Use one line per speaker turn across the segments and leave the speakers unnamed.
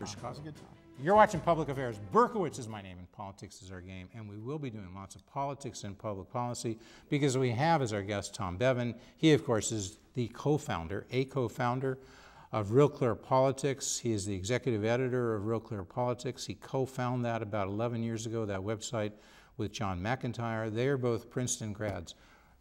Chicago.
It was a good time.
You're watching Public Affairs. Berkowitz is my name, and politics is our game. And we will be doing lots of politics and public policy because we have as our guest Tom Bevan. He, of course, is the co-founder of Real Clear Politics. He is the executive editor of Real Clear Politics. He co-founded that about 11 years ago, that website, with John McIntyre. They are both Princeton grads.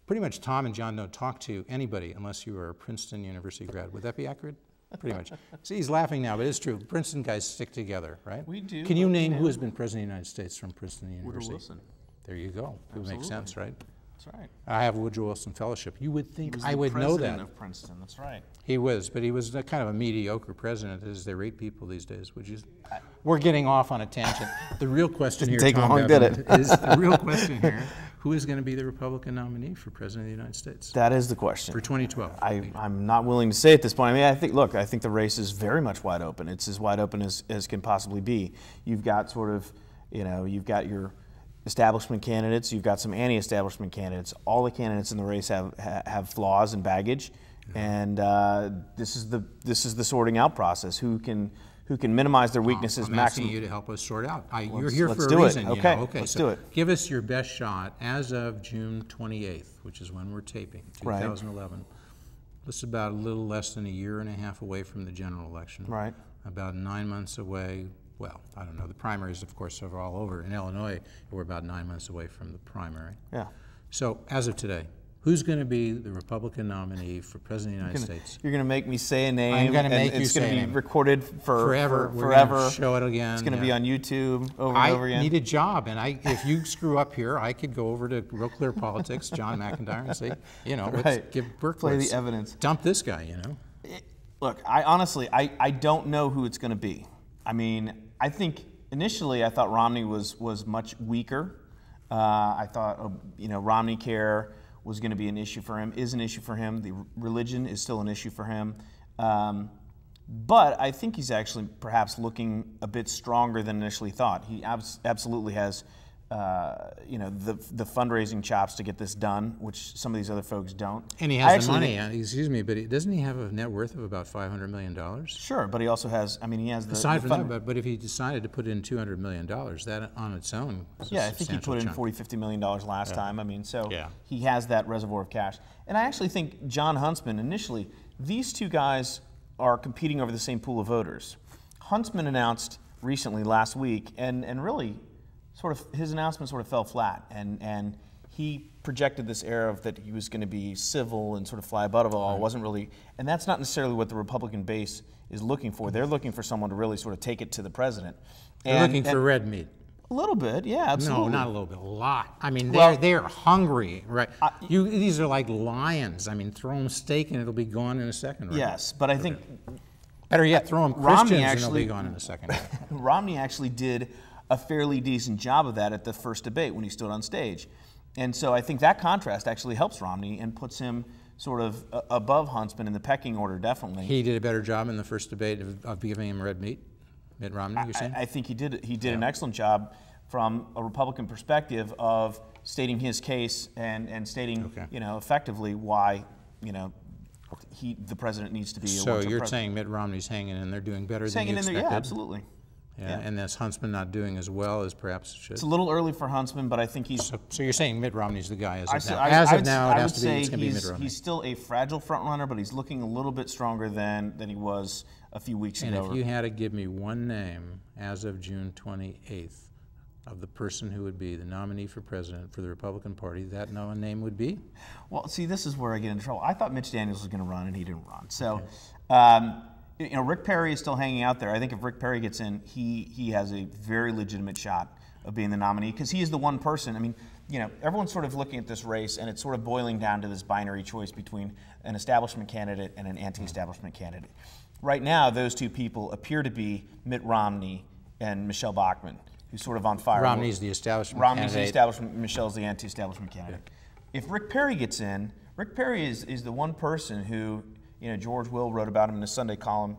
Pretty much Tom and John don't talk to anybody unless you are a Princeton University grad. Would that be accurate? Pretty much. See, he's laughing now, but it's true. Princeton guys stick together, right?
We do.
Can you name who has been president of the United States from Princeton University?
Woodrow Wilson.
There you go. It would make sense, right?
That's right.
I have a Woodrow Wilson Fellowship. You would think I would know that.
He was the president of Princeton. That's right.
He was, but he was kind of a mediocre president, as they rate people these days. Would you? We're getting off on a tangent. The real question here,
take
Tom
long,
Bevan,
did it?
is the real question here: who is going to be the Republican nominee for president of the United States
That is the question.
for 2012?
I'm not willing to say at this point. I mean, I think the race is very much wide open. It's as wide open as can possibly be. You've got sort of, you've got your establishment candidates. You've got some anti-establishment candidates. All the candidates in the race have flaws and baggage, and this is the sorting out process. Who can minimize their weaknesses?
I'm asking you to help us sort out. You're here
let's
for
do
a
it.
reason.
Okay,
Okay,
let's
so
do it.
give us your best shot as of June 28th, which is when we're taping, 2011. This is about a little less than a year and a half away from the general election.
Right.
About 9 months away. Well, I don't know. The primaries, of course, are all over. In Illinois, we're about 9 months away from the primary.
Yeah.
So, as of today, who's going to be the Republican nominee for President of the United States?
You're going to make me say a name.
I'm going to make you
it's
say
going
a
to be
name.
recorded
Forever.
forever.
We're gonna show it again.
It's going to be on YouTube over and over
I
again.
need a job, and if you screw up here, I could go over to Real Clear Politics, John McIntyre, and say, let's
Right.
give Berkowitz.
Play the evidence.
Dump this guy,
Look, I honestly don't know who it's going to be. I mean, I think initially I thought Romney was much weaker. I thought Romney Care was going to be an issue for him, is an issue for him. The religion is still an issue for him. But I think he's actually perhaps looking a bit stronger than initially thought. He absolutely has the fundraising chops to get this done, which some of these other folks don't.
And he has the money, excuse me, but doesn't he have a net worth of about $500 million?
Sure, but he also has, he has the...
Aside from that, but if he decided to put in $200 million, that on its own is
I think he put in $40–50 million last time. He has that reservoir of cash. And I actually think John Huntsman, initially, these two guys are competing over the same pool of voters. Huntsman announced recently, last week, and really his announcement sort of fell flat, and he projected this air of that he was going to be civil and sort of fly above it all. It wasn't really, and that's not necessarily what the Republican base is looking for. They're looking for someone to really sort of take it to the president.
They're looking for red meat.
A little bit, yeah, absolutely.
No, not a little bit, a lot. I mean, they're hungry, right? These are like lions. I mean, throw them steak and it'll be gone in a second. Right?
Yes, but I think
better yet, throw them Christians and they'll be gone in a second.
Romney actually did a fairly decent job of that at the first debate when he stood on stage. And so I think that contrast actually helps Romney and puts him sort of above Huntsman in the pecking order, definitely.
He did a better job in the first debate of giving him red meat, Mitt Romney, you're saying?
I think he did an excellent job from a Republican perspective of stating his case and stating, effectively why, the president needs to be.
So you're saying Mitt Romney's hanging in there, doing better than you expected?
Yeah, absolutely.
Yeah, and that's Huntsman not doing as well as perhaps it should.
It's a little early for Huntsman, but I think he's...
So you're saying Mitt Romney's the guy as of now? As of now, it has to be, it's going to be Mitt Romney.
He's still a fragile front runner, but he's looking a little bit stronger than he was a few weeks ago.
And if you had to give me one name as of June 28th of the person who would be the nominee for president for the Republican Party, that name would be?
Well, see, this is where I get in trouble. I thought Mitch Daniels was going to run, and he didn't run. So... Rick Perry is still hanging out there. I think if Rick Perry gets in, he has a very legitimate shot of being the nominee because he is the one person. Everyone's sort of looking at this race, and it's sort of boiling down to this binary choice between an establishment candidate and an anti-establishment candidate. Right now, those two people appear to be Mitt Romney and Michelle Bachmann, who's sort of on fire.
Romney's the establishment candidate.
Romney's the establishment, Michelle's the anti-establishment candidate. Yeah. If Rick Perry gets in, Rick Perry is the one person who, George Will wrote about him in a Sunday column,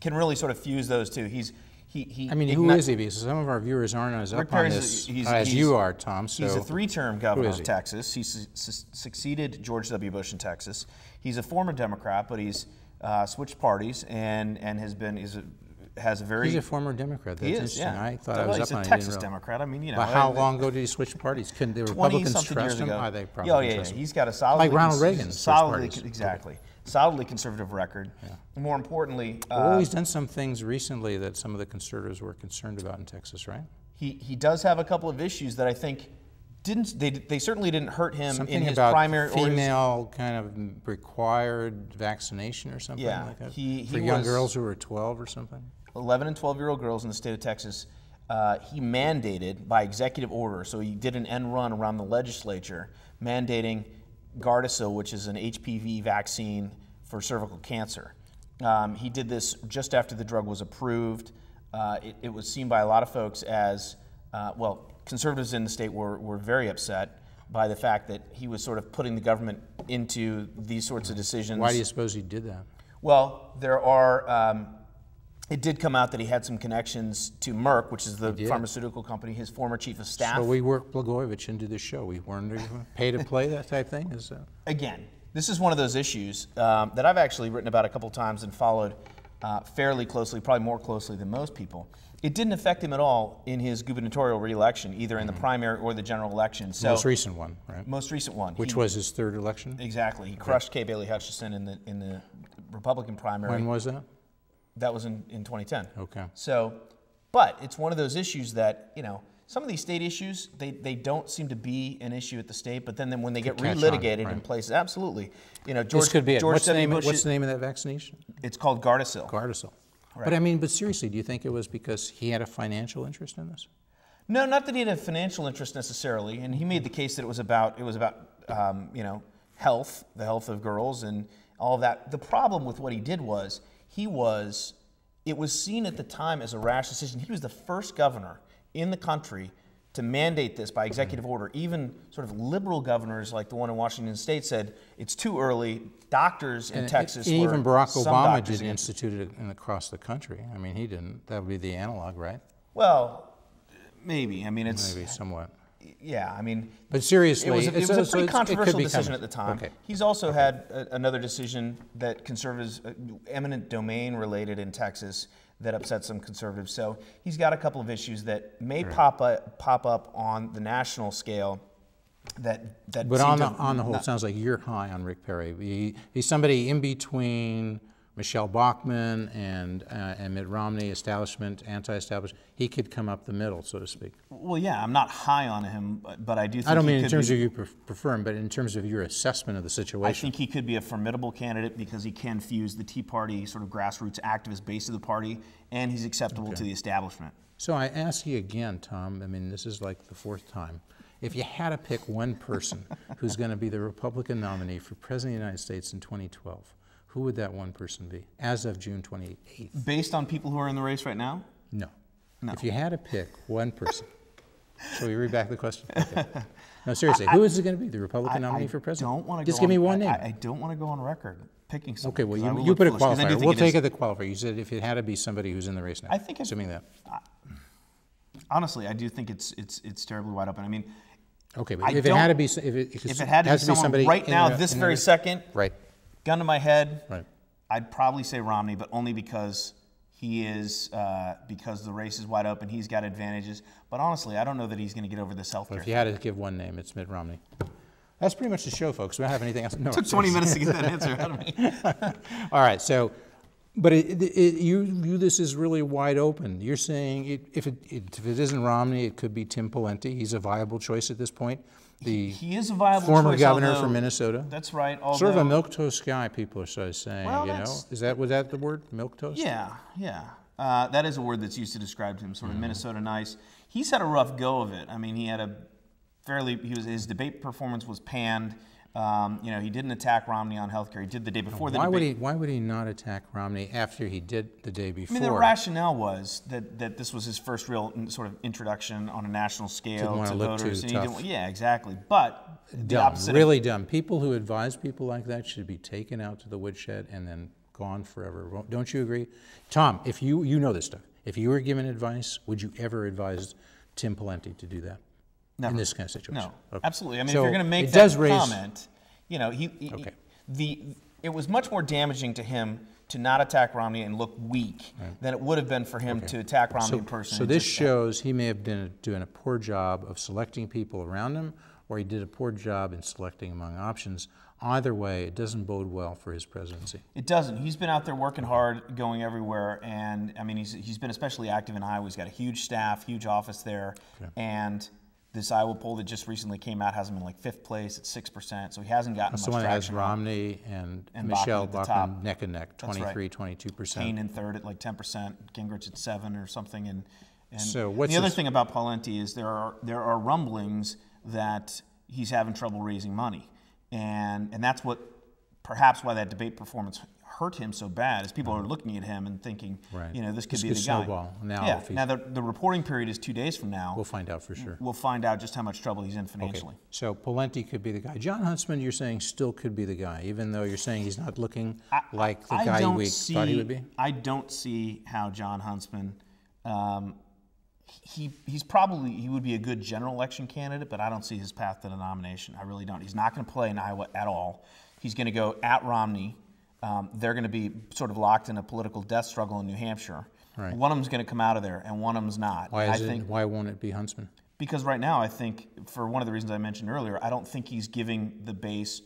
can really sort of fuse those two. Who
is he? Because some of our viewers aren't as up on this as you are, Tom. So
he's a three-term governor of Texas. He succeeded George W. Bush in Texas. He's a former Democrat, but he's switched parties and has been has a very.
He's a former Democrat. That's
he is,
interesting.
yeah.
I thought I was
he's
up on
a
it.
Texas Democrat. I mean, you know.
But how long ago did he switch parties? Couldn't the Republicans trust him?
Ago.
They
probably yeah. He's got a solidly
like Ronald Reagan.
Exactly. Solidly conservative record. Yeah. More importantly,
well, he's done some things recently that some of the conservatives were concerned about in Texas, right?
He does have a couple of issues that I think they certainly didn't hurt him
something
in his
about
primary
female kind of required vaccination or something like that for young girls who were 12 or something.
11 and 12-year-old girls in the state of Texas. He mandated by executive order, so he did an end run around the legislature, mandating Gardasil, which is an HPV vaccine for cervical cancer. He did this just after the drug was approved. It was seen by a lot of folks as, well, conservatives in the state were very upset by the fact that he was sort of putting the government into these sorts of decisions.
Why do you suppose he did that?
Well, there are, it did come out that he had some connections to Merck, which is the pharmaceutical company, his former chief of staff.
So we worked Blagojevich into the show. We weren't pay to play, that type thing?
Again, this is one of those issues that I've actually written about a couple times and followed fairly closely, probably more closely than most people. It didn't affect him at all in his gubernatorial re-election, either in the primary or the general election. So,
most recent one, right?
Most recent one.
Which was his third election?
Exactly. He crushed Kay Bailey Hutchison in the Republican primary.
When was that?
That was in 2010.
Okay.
So, but it's one of those issues that, you know, some of these state issues, they don't seem to be an issue at the state, but then when they get relitigated in places, absolutely. You know,
this could be it. What's the name of that vaccination?
It's called Gardasil.
Gardasil.
Right.
But I mean, but seriously, do you think it was because he had a financial interest in this?
No, not that he had a financial interest necessarily, and he made the case that it was about you know, health, the health of girls, and all of that. The problem with what he did was it was seen at the time as a rash decision. He was the first governor in the country to mandate this by executive order. Even sort of liberal governors like the one in Washington State said it's too early. Doctors in Texas were,
even Barack Obama did institute it across the country. I mean, he didn't. That would be the analog, right?
Well, maybe. I mean, it's
maybe somewhat.
Yeah, I mean,
but seriously,
it was a pretty controversial decision at the time.
Okay.
He's also had another decision that conservatives, eminent domain related in Texas, that upset some conservatives. So he's got a couple of issues that may pop up on the national scale.
But on the whole, it sounds like you're high on Rick Perry. He's somebody in between Michelle Bachmann and Mitt Romney, establishment, anti-establishment. He could come up the middle, so to speak.
Well, yeah, I'm not high on him, but I do think
I don't mean in terms of you prefer him, but in terms of your assessment of the situation.
I think he could be a formidable candidate because he can fuse the Tea Party sort of grassroots activist base of the party, and he's acceptable to the establishment.
So I ask you again, Tom, I mean, this is like the fourth time. If you had to pick one person who's going to be the Republican nominee for President of the United States in 2012, who would that one person be as of June 28th?
Based on people who are in the race right now?
No. If you had to pick one person, shall we read back the question? Okay. No, seriously, who is it going to be, the Republican nominee for president?
Don't want to
Just give me one name.
I don't want to go on record picking somebody.
Okay, well, you put a qualifier. We'll take it the qualifier. You said if it had to be somebody who's in the race now.
I think
assuming that.
Honestly, I do think it's terribly wide open. I mean,
okay, but if it had to be,
if it had to be somebody right now, this very second,
right,
gun to my head,
right,
I'd probably say Romney, but only because he is because the race is wide open. He's got advantages, but honestly, I don't know that he's going to get over this health care.
If you had to give one name, it's Mitt Romney. That's pretty much the show, folks. We don't have anything else. No,
it took 20 minutes to get that answer out of me.
All right, so, but you view this as really wide open. You're saying if it isn't Romney, it could be Tim Pawlenty. He's a viable choice at this point.
He is a viable
former
choice,
governor from Minnesota.
That's right.
Sort of a milquetoast guy, people are sort of saying.
Well,
you know, was that the word, milquetoast?
Yeah. That is a word that's used to describe him, sort of Minnesota nice. He's had a rough go of it. I mean, his debate performance was panned. He didn't attack Romney on healthcare. He did the day before the debate.
Why would he not attack Romney after he did the day before?
I mean, the rationale was that this was his first real sort of introduction on a national scale to voters. Yeah, exactly. But the opposite.
Really dumb. People who advise people like that should be taken out to the woodshed and then gone forever. Don't you agree? Tom, if you know this stuff, if you were given advice, would you ever advise Tim Pawlenty to do that?
Never.
In this kind of situation?
No,
okay.
absolutely. I mean,
so
if you're going to make that comment, it was much more damaging to him to not attack Romney and look weak than it would have been for him to attack Romney in person.
So this shows he may have been doing a poor job of selecting people around him, or he did a poor job in selecting among options. Either way, it doesn't bode well for his presidency.
It doesn't. He's been out there working hard, going everywhere, and I mean, he's been especially active in Iowa. He's got a huge staff, huge office there, and this Iowa poll that just recently came out has him in like 5th place at 6%, so he hasn't gotten much traction.
Someone has Romney and Michelle Bachmann neck and neck, 23, 22%.
Kane in 3rd at like 10%, Gingrich at 7 or something, and
so what's
the other thing about Pawlenty is there are rumblings that he's having trouble raising money. And that's what, perhaps why that debate performance hurt him so bad, is people are looking at him and thinking, you know, this could be the guy.
Snowball. Now,
yeah. Now the reporting period is 2 days from now.
We'll find out for sure.
We'll find out just how much trouble he's in financially.
Okay. So Pawlenty could be the guy. John Huntsman, you're saying, still could be the guy, even though you're saying he's not looking like the guy we thought he would be?
I don't see how John Huntsman. He's probably, he would be a good general election candidate, but I don't see his path to the nomination. I really don't. He's not going to play in Iowa at all. He's going to go at Romney. They're going to be sort of locked in a political death struggle in New Hampshire.
Right.
One of them's going to come out of there, and one of them's not.
Why won't it be Huntsman?
Because right now, I think, for one of the reasons I mentioned earlier, I don't think he's giving the base,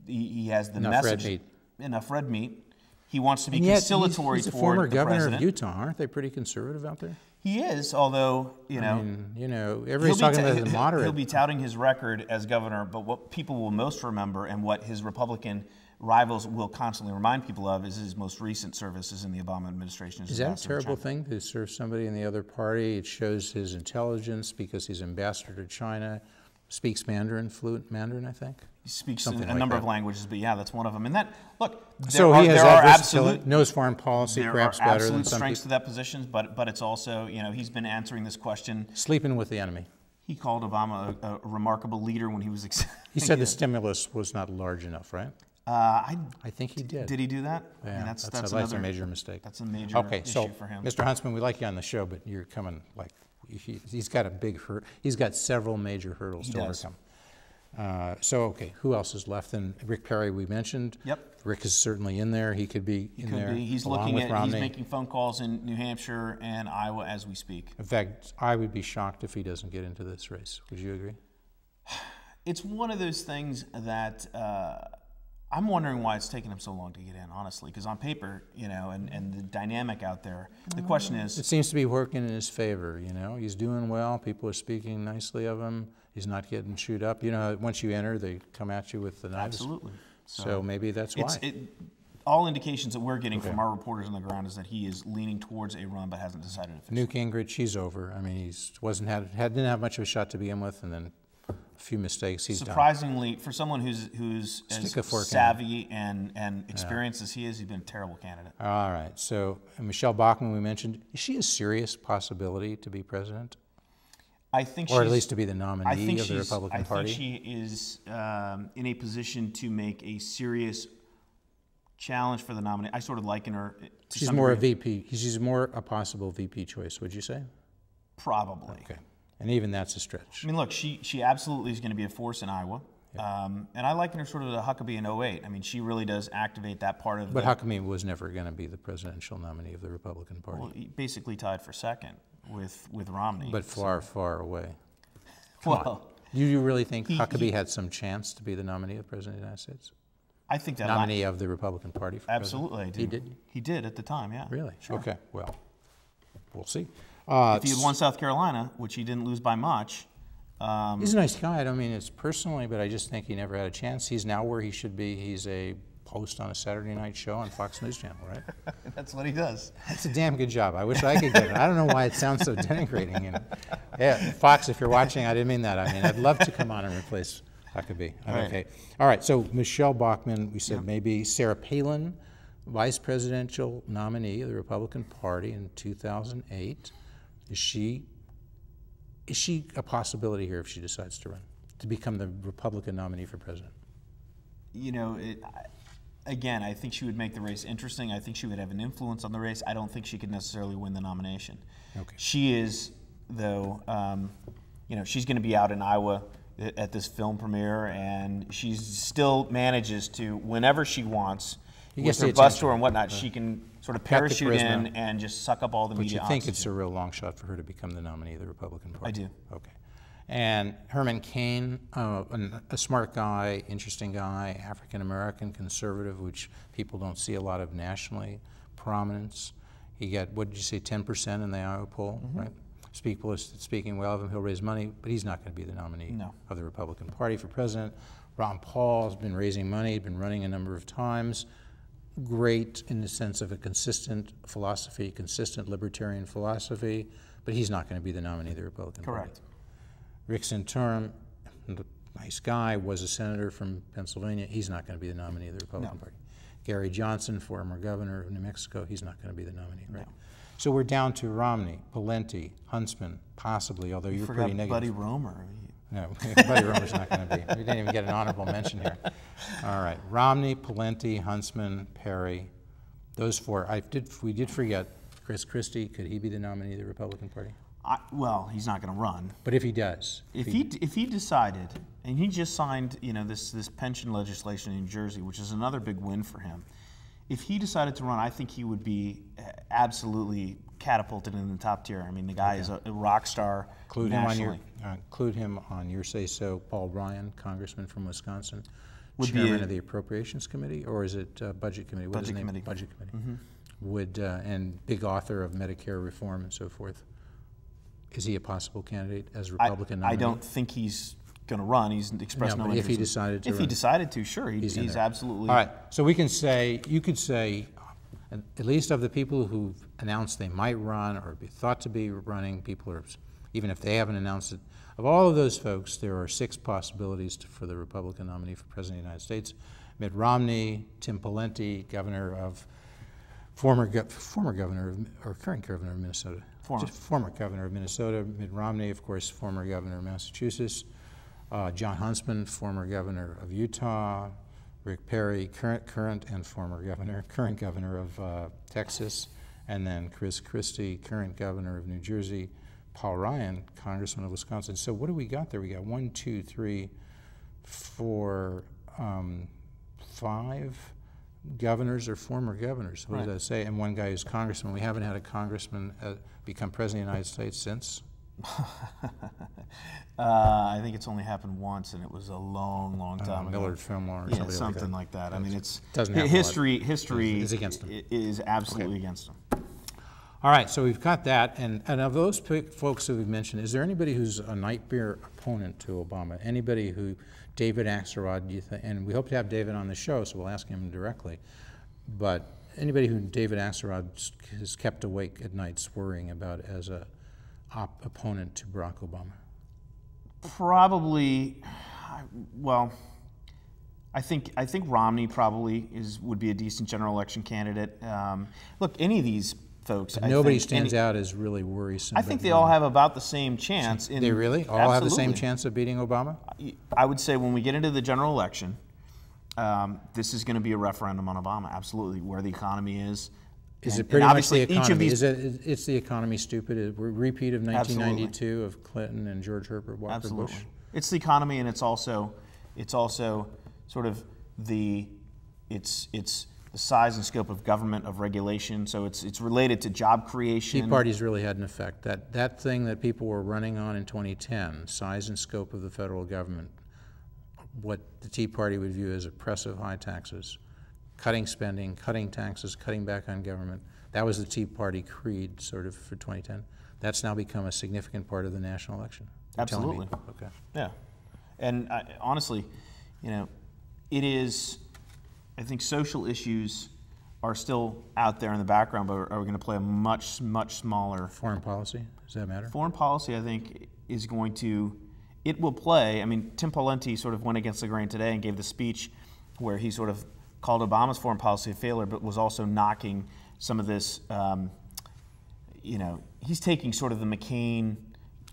he has the message. Enough red meat. He wants to be conciliatory
he's a
toward
former
the
governor
president.
of Utah. Aren't they pretty conservative out there?
He is, although, you know,
everybody's talking about his moderate.
He'll be touting his record as governor, but what people will most remember and what his Republican rivals will constantly remind people of is his most recent services in the Obama administration.
Is that a terrible thing to serve somebody in the other party? It shows his intelligence because he's ambassador to China, speaks Mandarin, fluent Mandarin, I think.
He speaks a number of languages, but yeah, that's one of them. And that, look,
there are absolute, knows foreign policy perhaps better than some
strengths to that position, but it's also, you know, he's been answering this question.
Sleeping with the enemy.
He called Obama a remarkable leader when he was.
He said the stimulus was not large enough, right? I think he did.
Did he do that?
Yeah,
I mean,
that's a major mistake.
That's a major issue for him.
Mr. Huntsman, we like you on the show, but you're coming like he's got a big he's got several major hurdles to overcome. Okay, who else is left? Then Rick Perry, we mentioned.
Yep.
Rick is certainly in there. He could be in there.
He's looking at. Romney. He's making phone calls in New Hampshire and Iowa as we speak.
In fact, I would be shocked if he doesn't get into this race. Would you agree?
It's one of those things that I'm wondering why it's taken him so long to get in, honestly. Because on paper, you know, and the dynamic out there, the question is.
It seems to be working in his favor. You know, he's doing well. People are speaking nicely of him. He's not getting chewed up. You know, once you enter, they come at you with the knives.
Absolutely.
So maybe that's why.
All indications that we're getting from our reporters on the ground is that he is leaning towards a run, but hasn't decided if
Newt Gingrich, he's over. I mean, didn't have much of a shot to begin with, and then a few mistakes. He's
surprisingly
done.
For someone who's as savvy and experienced as he is, he's been a terrible candidate.
All right. So Michelle Bachmann, we mentioned, is she a serious possibility to be president?
I think,
or at least to be the nominee of the Republican Party.
I think she is in a position to make a serious challenge for the nominee. I sort of liken her.
She's more a VP. She's more a possible VP choice. Would you say?
Probably.
Okay, and even that's a stretch.
I mean, look, she absolutely is going to be a force in Iowa. Yep. And I liken her sort of to Huckabee in 08. I mean, she really does activate that part of.
But Huckabee was never going to be the presidential nominee of the Republican Party.
Well, he basically tied for second with Romney.
But far away. Do you really think Huckabee had some chance to be the nominee of the President of the United States?
I think that
nominee of the Republican Party. For
absolutely,
president?
I do.
He did.
He did at the time. Yeah.
Really? Sure. Okay. Well, we'll see.
If he had won South Carolina, which he didn't lose by much.
He's a nice guy. I don't mean it's personally, but I just think he never had a chance. He's now where he should be. He's a host on a Saturday night show on Fox News Channel, right?
That's what he does.
That's a damn good job. I wish I could get it. I don't know why it sounds so denigrating. You know? Yeah, Fox, if you're watching, I didn't mean that. I mean, I'd love to come on and replace Huckabee. Okay. All right, so Michelle Bachmann, we said maybe Sarah Palin, vice presidential nominee of the Republican Party in 2008. Is she a possibility here if she decides to run, to become the Republican nominee for president?
You know, again, I think she would make the race interesting. I think she would have an influence on the race. I don't think she could necessarily win the nomination.
Okay.
She is, though, you know, she's going to be out in Iowa at this film premiere, and she still manages to, whenever she wants, with her bus tour and whatnot, she can sort of parachute in and just suck up all the media
oxygen. But you think it's a real long shot for her to become the nominee of the Republican Party?
I do.
Okay. And Herman Cain, a smart guy, interesting guy, African-American, conservative, which people don't see a lot of nationally, prominence. He got, what did you say, 10% in the Iowa poll, right? People are speaking well of him. He'll raise money, but he's not going to be the nominee of the Republican Party for president. Ron Paul has been raising money, he's been running a number of times. Great in the sense of a consistent philosophy, consistent libertarian philosophy, but he's not going to be the nominee of the Republican Party.
Correct.
Rick Santorum, nice guy, was a senator from Pennsylvania. He's not going to be the nominee of the Republican Party. Gary Johnson, former governor of New Mexico, he's not going to be the nominee, right? So we're down to Romney, Pawlenty, Huntsman, possibly, although you're pretty negative.
Buddy Roemer.
No, Buddy Roemer's not going to be. We didn't even get an honorable mention here. All right, Romney, Pawlenty, Huntsman, Perry, those four. We did forget Chris Christie. Could he be the nominee of the Republican Party?
Well, he's not going to run.
But if he does,
if he decided, and he just signed, this pension legislation in New Jersey, which is another big win for him. If he decided to run, I think he would be absolutely catapulted in the top tier. I mean, the guy is a rock star nationally.
Include him on your say-so. Paul Ryan, congressman from Wisconsin, chairman of the Appropriations Committee, or is it Budget Committee? What is his name? Budget Committee. Would and big author of Medicare reform and so forth. Is he a possible candidate as Republican nominee?
I don't think he's going to run. He's expressed no interest.
If he decided to
run. If he decided to, sure, he's absolutely.
All right. So we can say, you could say, at least of the people who've announced they might run or be thought to be running, people are, even if they haven't announced it, of all of those folks, there are 6 possibilities for the Republican nominee for President of the United States. Mitt Romney, Tim Pawlenty, former governor or current governor of Minnesota. Former governor of Minnesota. Mitt Romney, of course, former governor of Massachusetts. John Huntsman, former governor of Utah. Rick Perry, current and former governor, current governor of Texas. And then Chris Christie, current governor of New Jersey. Paul Ryan, congressman of Wisconsin. So what do we got there? We got 1, 2, 3, 4, 5 governors or former governors. What does that say? And one guy who's congressman. We haven't had a congressman become president of the United States since?
I think it's only happened once, and it was a long time ago.
Millard Fillmore or
something like that. I mean, it's
history
is against him. Is absolutely against him.
All right, so we've got that, and of those folks that we've mentioned, is there anybody who's a nightmare opponent to Obama? Anybody who, David Axelrod, do you think, and we hope to have David on the show, so we'll ask him directly, but anybody who David Axelrod has kept awake at nights worrying about as a opponent to Barack Obama?
Probably, well, I think Romney probably would be a decent general election candidate. Look, any of these folks,
nobody stands out as really worrisome.
I think they all have about the same chance.
They really all have the same chance of beating Obama?
I would say when we get into the general election, this is going to be a referendum on Obama. Absolutely, where the economy is.
Is it pretty much the economy? It's the economy stupid? A repeat of 1992 of Clinton and George Herbert Walker Bush?
It's the economy, and it's also sort of the size and scope of government, of regulation. So it's related to job creation.
Tea Party's really had an effect. That thing that people were running on in 2010, size and scope of the federal government, what the Tea Party would view as oppressive high taxes, cutting spending, cutting taxes, cutting back on government. That was the Tea Party creed sort of for 2010. That's now become a significant part of the national election.
Absolutely.
Okay.
Yeah. And honestly, it is, I think social issues are still out there in the background, but are going to play a much smaller.
Foreign policy, does that matter?
Foreign policy, I think, is going to, it will play. I mean, Tim Pawlenty sort of went against the grain today and gave the speech where he sort of called Obama's foreign policy a failure, but was also knocking some of this, he's taking sort of the McCain,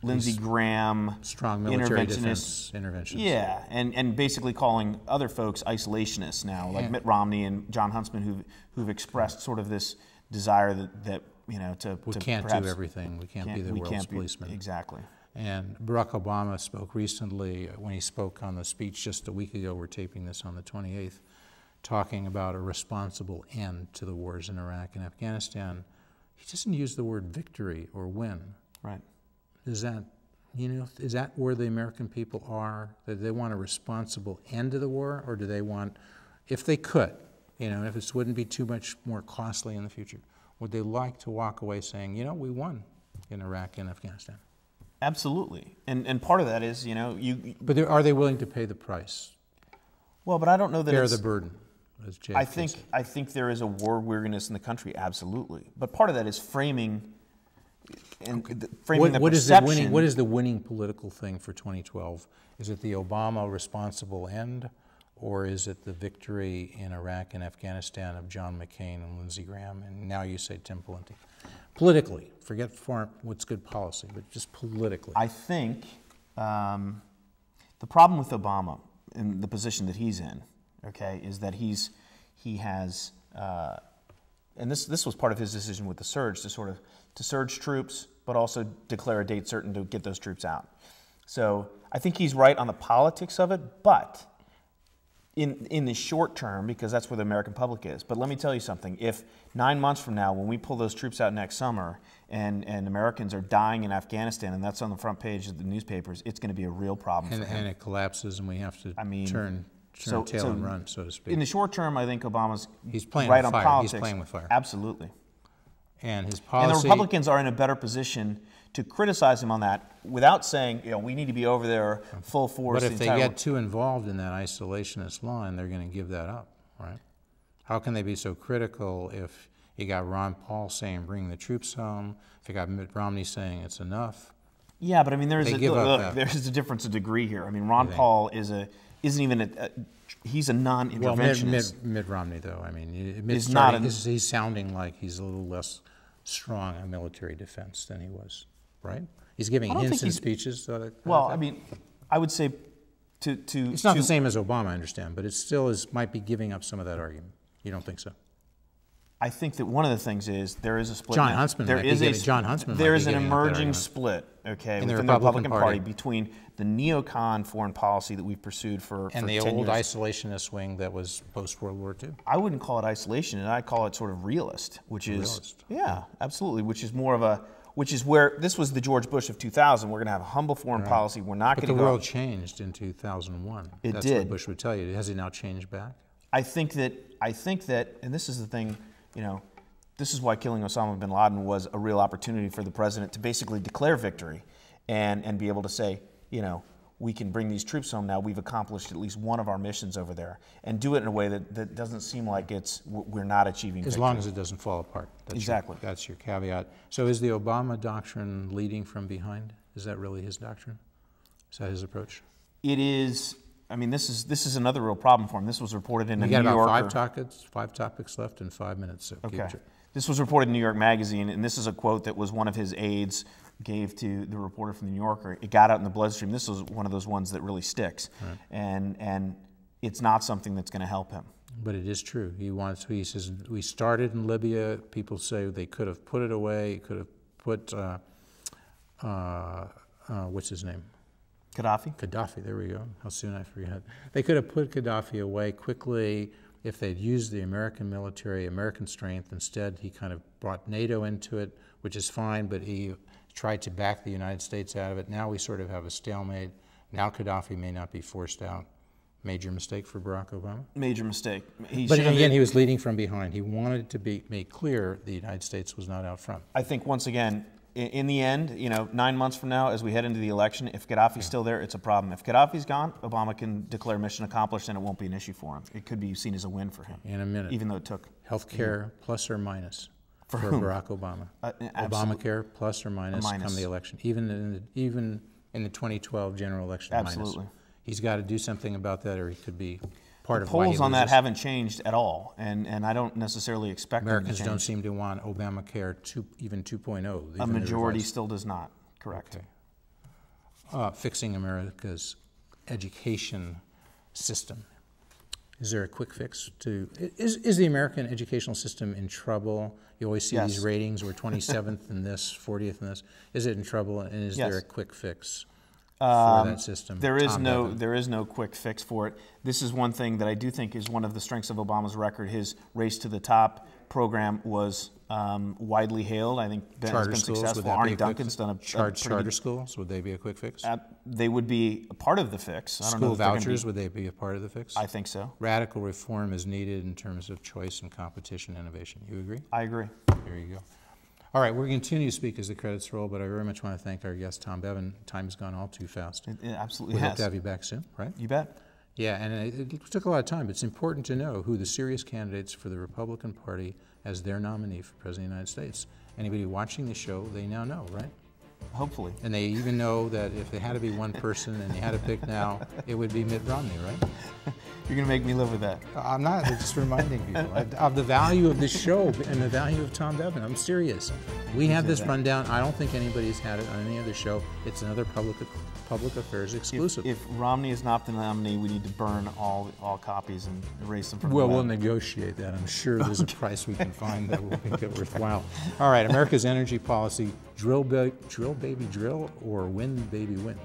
Lindsey Graham,
strong military defense interventions.
Yeah, and basically calling other folks isolationists now, like Mitt Romney and John Huntsman, who've expressed sort of this desire that we
can't do everything. We can't be the world's policeman.
Exactly.
And Barack Obama spoke recently when he spoke on the speech just a week ago. We're taping this on the 28th. talking about a responsible end to the wars in Iraq and Afghanistan, he doesn't use the word victory or win.
Right.
Is that, is that where the American people are? That they want a responsible end to the war, or do they want, if they could, if this wouldn't be too much more costly in the future, would they like to walk away saying, we won in Iraq and Afghanistan?
Absolutely. And part of that is,
But are they willing to pay the price?
Well, but I don't know that
bear the burden, as Jay
I think there is a war weariness in the country, absolutely. But part of that is framing the perception.
What is the winning political thing for 2012? Is it the Obama responsible end, or is it the victory in Iraq and Afghanistan of John McCain and Lindsey Graham, and now you say Tim Pawlenty? Politically, forget what's good policy, but just politically.
I think the problem with Obama in the position that he's in, okay, is that he has, and this was part of his decision with the surge, to surge troops, but also declare a date certain to get those troops out. So I think he's right on the politics of it, but in the short term, because that's where the American public is. But let me tell you something. If 9 months from now, when we pull those troops out next summer, and Americans are dying in Afghanistan, and that's on the front page of the newspapers, it's going to be a real problem for him.
And it collapses, and we have to turn tail and run, so to speak.
In the short term, I think Obama's
playing
right
with
on
fire.
politics.
He's playing with fire.
Absolutely.
And his policy.
And the Republicans are in a better position to criticize him on that without saying, we need to be over there full force.
But if they get too involved in that isolationist line, they're going to give that up, right? How can they be so critical if you got Ron Paul saying bring the troops home, if you got Mitt Romney saying it's enough?
Yeah, but I mean, there's a difference of degree here. I mean, Ron Paul isn't even he's a non-interventionist.
Well, Mitt Romney, though, I mean, he's sounding like he's a little less strong on military defense than he was, right? He's giving hints and speeches.
Well, I mean, I would say
it's not the same as Obama, I understand, but it still might be giving up some of that argument. You don't think so?
I think that one of the things is there is a split.
John Huntsman
there is an emerging split, within the Republican Party between the neocon foreign policy that we've pursued for 10 years.
And the old isolationist wing that was post-World War II.
I wouldn't call it isolation, and I'd call it sort of realist, which is absolutely, which is more of a. Which is where this was the George Bush of 2000. We're going to have a humble foreign policy. We're not going to go.
But the world changed in 2001. That's what Bush would tell you. Has it now changed back?
I think that, and this is the thing, this is why killing Osama bin Laden was a real opportunity for the president to basically declare victory and be able to say, we can bring these troops home now. We've accomplished at least one of our missions over there, and do it in a way that doesn't seem like we're not achieving victory.
As long as it doesn't fall apart.
Exactly.
That's your caveat. So is the Obama doctrine leading from behind? Is that really his doctrine? Is that his approach?
It is. I mean, this is another real problem for him. This was reported in a New Yorker.
We got about five topics left in 5 minutes. So
okay. This was reported in New York Magazine, and this is a quote that was one of his aides gave to the reporter from the New Yorker. It got out in the bloodstream. This was one of those ones that really sticks, right. And it's not something that's going to help him. But
it is true. He says, we started in Libya. People say they could have put it away. Could have put, what's his name? Gaddafi, there we go. How soon I forget. They could have put Gaddafi away quickly if they'd used the American military, American strength. Instead, he kind of brought NATO into it, which is fine, but he tried to back the United States out of it. Now we sort of have a stalemate. Now Gaddafi may not be forced out. Major mistake for Barack Obama?
Major mistake.
But again, he was leading from behind. He wanted to be made clear the United States was not out front.
I think, once again, in the end, 9 months from now, as we head into the election, if Gaddafi's still there, it's a problem. If Gaddafi's gone, Obama can declare mission accomplished, and it won't be an issue for him. It could be seen as a win for him.
In a minute.
Even though it took.
Health care plus or minus for Barack Obama. Obamacare plus or minus come the election. Even in the 2012 general election,
absolutely.
Minus. He's got to do something about that, or he could be part of
why he loses. Polls on that haven't changed at all, and I don't necessarily expect
Americans
them to change.
Don't seem to want Obamacare even 2.0.
A majority still does not. Correct.
Okay. Fixing America's education system. Is there a quick fix to? Is the American educational system in trouble? You always see these ratings. We're 27th in this, 40th in this. Is it in trouble? And is there a quick fix? for that system.
There is no quick fix for it. This is one thing that I do think is one of the strengths of Obama's record. His Race to the Top program was widely hailed. I think has been successful. Arne Duncan's done a
charter schools, would they be a quick fix?
They would be a part of the fix. I don't know
School vouchers, would they be a part of the fix?
I think so.
Radical reform is needed in terms of choice and competition innovation. You agree?
I agree.
There you go. All right, we're going to continue to speak as the credits roll, but I very much want to thank our guest, Tom Bevan. Time has gone all too fast.
It absolutely
We
has.
hope to have you back soon, right?
You bet.
Yeah, and it took a lot of time. It's important to know who the serious candidates for the Republican Party as their nominee for President of the United States. Anybody watching the show, they now know, right?
Hopefully.
And they even know that if it had to be one person and you had to pick now, it would be Mitt Romney, right?
You're going to make me live with that.
I'm not, I'm just reminding people of the value of this show and the value of Tom Bevan. I'm serious. We have this rundown. I don't think anybody's had it on any other show. It's another public affairs exclusive.
If Romney is not the nominee, we need to burn all copies and erase them from the
Well,
web.
we'll negotiate that. I'm sure there's a price we can find that will make it worthwhile. All right, America's energy policy, drill baby drill, or wind baby wind?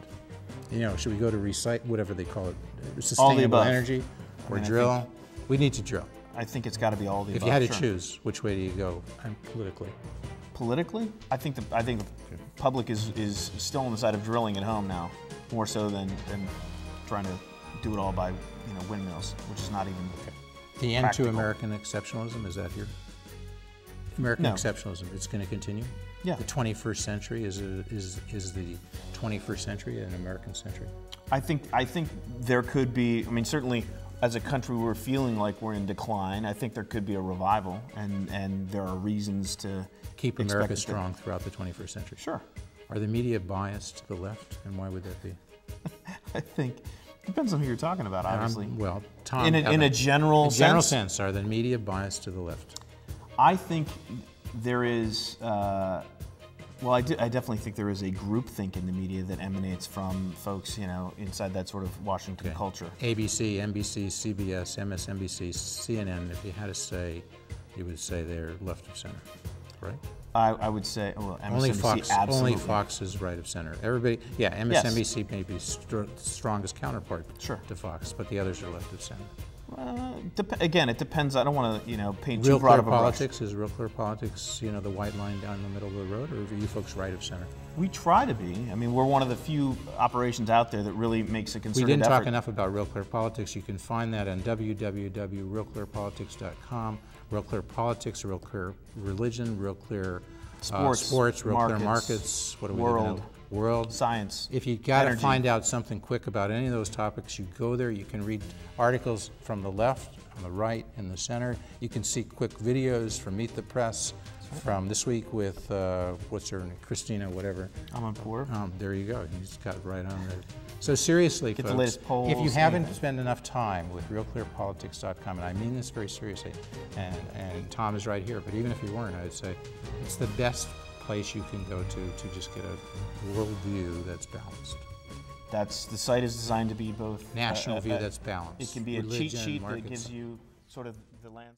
You know, should we go to whatever they call it, sustainable energy, or drill? We need to drill.
I think it's got to be all the above.
If you had to choose, which way do you go politically?
Politically, I think the public is still on the side of drilling at home now, more so than trying to do it all by windmills, which is not even
the end
practical.
to American exceptionalism, is that here? American exceptionalism, it's going to continue?
Yeah.
The 21st century is the 21st century an American century?
I think there could be. I mean, certainly as a country we're feeling like we're in decline. I think there could be a revival, and there are reasons to
keep America strong throughout the 21st century.
Sure.
Are the media biased to the left, and why would that be?
I think it depends on who you're talking about, obviously.
Well, Tom,
in a general
sense, are the media biased to the left?
I think there is. Well, I definitely think there is a groupthink in the media that emanates from folks, inside that sort of Washington culture.
ABC, NBC, CBS, MSNBC, CNN. If you had to say, you would say they're left of center, right?
I would say, well, MSNBC
only Fox is right of center. Everybody, MSNBC may be the strongest counterpart to Fox, but the others are left of center.
Again, it depends. I don't want to, paint
Real
too broad
Clear
of a brush.
Politics is Real Clear Politics, the white line down the middle of the road, or are you folks right of center?
We try to be. I mean, we're one of the few operations out there that really makes a concerted effort.
We didn't talk enough about Real Clear Politics. You can find that on www.realclearpolitics.com. Real Clear Politics, Real Clear Religion, Real Clear Sports, Real Clear Markets. What do we do? World.
Science.
If you got to find out something quick about any of those topics, you go there. You can read articles from the left, on the right, and the center. You can see quick videos from Meet the Press, from This Week with, what's her name, Christina, whatever.
Amanpour.
There you go. He's got it right on there. So seriously,
Get
folks,
the latest polls,
if you haven't spent enough time with realclearpolitics.com, and I mean this very seriously, and Tom is right here, but even if you weren't, I would say it's the best place you can go to just get a worldview that's balanced.
The site is designed to be both
national view that's balanced.
It can be a cheat sheet that gives you sort of the land.